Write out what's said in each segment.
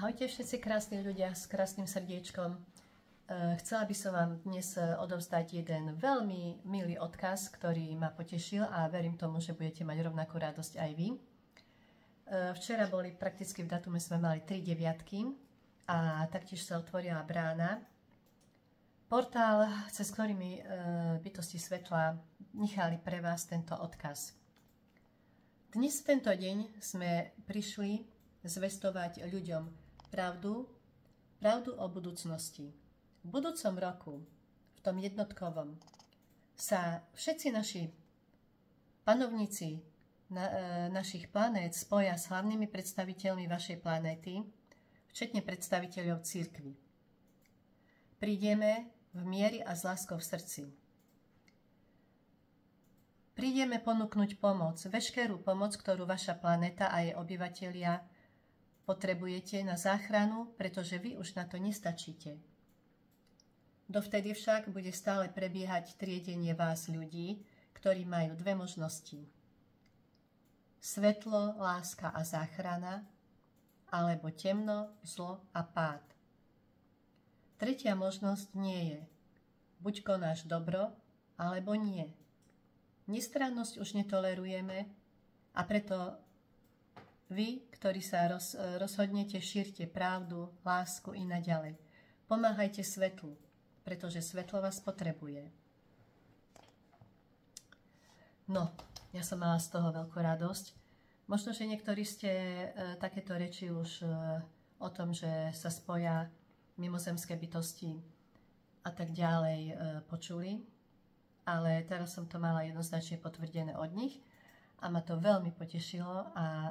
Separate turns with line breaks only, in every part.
Ahojte všetci krásni ľudia s krásnym srdiečkom. Chcela by som vám dnes odovzdať jeden veľmi milý odkaz, ktorý ma potešil a verím tomu, že budete mať rovnakú radosť aj vy. Včera boli prakticky v datume sme mali 3 deviatky a taktiež sa otvorila brána. Portál, cez ktorý mi bytosti svetla nechali pre vás tento odkaz. Dnes v tento deň sme prišli zvestovať ľuďom pravdu o budúcnosti. V budúcom roku, v tom jednotkovom, sa všetci naši panovníci našich planét spoja s hlavnými predstaviteľmi vašej planéty, včetne predstaviteľov cirkvi. Prídeme v mieri a s láskou v srdci. Prídeme ponúknuť pomoc, veškerú pomoc, ktorú vaša planéta a jej obyvatelia potrebujete na záchranu, pretože vy už na to nestačíte. Dovtedy však bude stále prebiehať triedenie vás ľudí, ktorí majú dve možnosti. Svetlo, láska a záchrana, alebo temno, zlo a pád. Tretia možnosť nie je. Buď konáš dobro, alebo nie. Nestrannosť už netolerujeme a preto vy, ktorí sa rozhodnete, šírte pravdu, lásku i naďalej. Pomáhajte svetlu, pretože svetlo vás potrebuje. No, ja som mala z toho veľkú radosť. Možno, že niektorí ste takéto reči už o tom, že sa spoja mimozemské bytosti a tak ďalej počuli, ale teraz som to mala jednoznačne potvrdené od nich a ma to veľmi potešilo a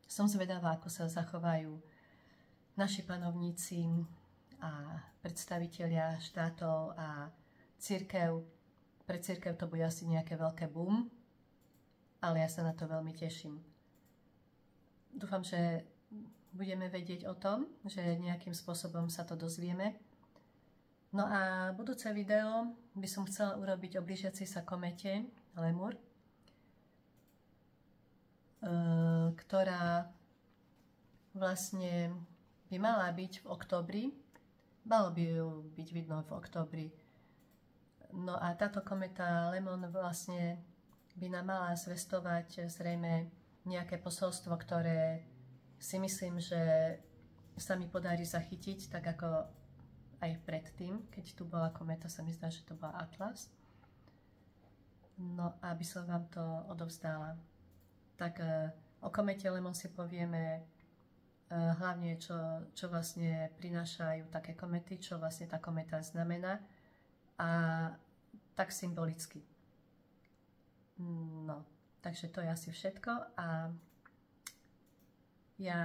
som zvedavá, ako sa zachovajú naši panovníci a predstavitelia štátov a cirkev. Pre cirkev to bude asi nejaké veľké boom, ale ja sa na to veľmi teším. Dúfam, že budeme vedieť o tom, že nejakým spôsobom sa to dozvieme. No a budúce video by som chcela urobiť o blížiacej sa komete Lemur, ktorá vlastne by mala byť v októbri. Malo by ju byť vidno v októbri. No a táto kometa Lemon vlastne by nám mala zvestovať zrejme nejaké posolstvo, ktoré si myslím, že sa mi podarí zachytiť, tak ako aj predtým, keď tu bola kometa, sa mi zdá, že to bola Atlas. No, aby som vám to odovzdala. Tak o komete Lemon si povieme hlavne, čo vlastne prinášajú také komety, čo vlastne tá kometa znamená a tak symbolicky. No, takže to je asi všetko a ja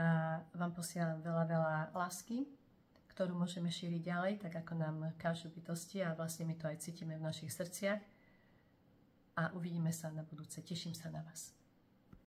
vám posielam veľa lásky, ktorú môžeme šíriť ďalej, tak ako nám kážu bytosti a vlastne my to aj cítime v našich srdciach a uvidíme sa na budúce. Teším sa na vás.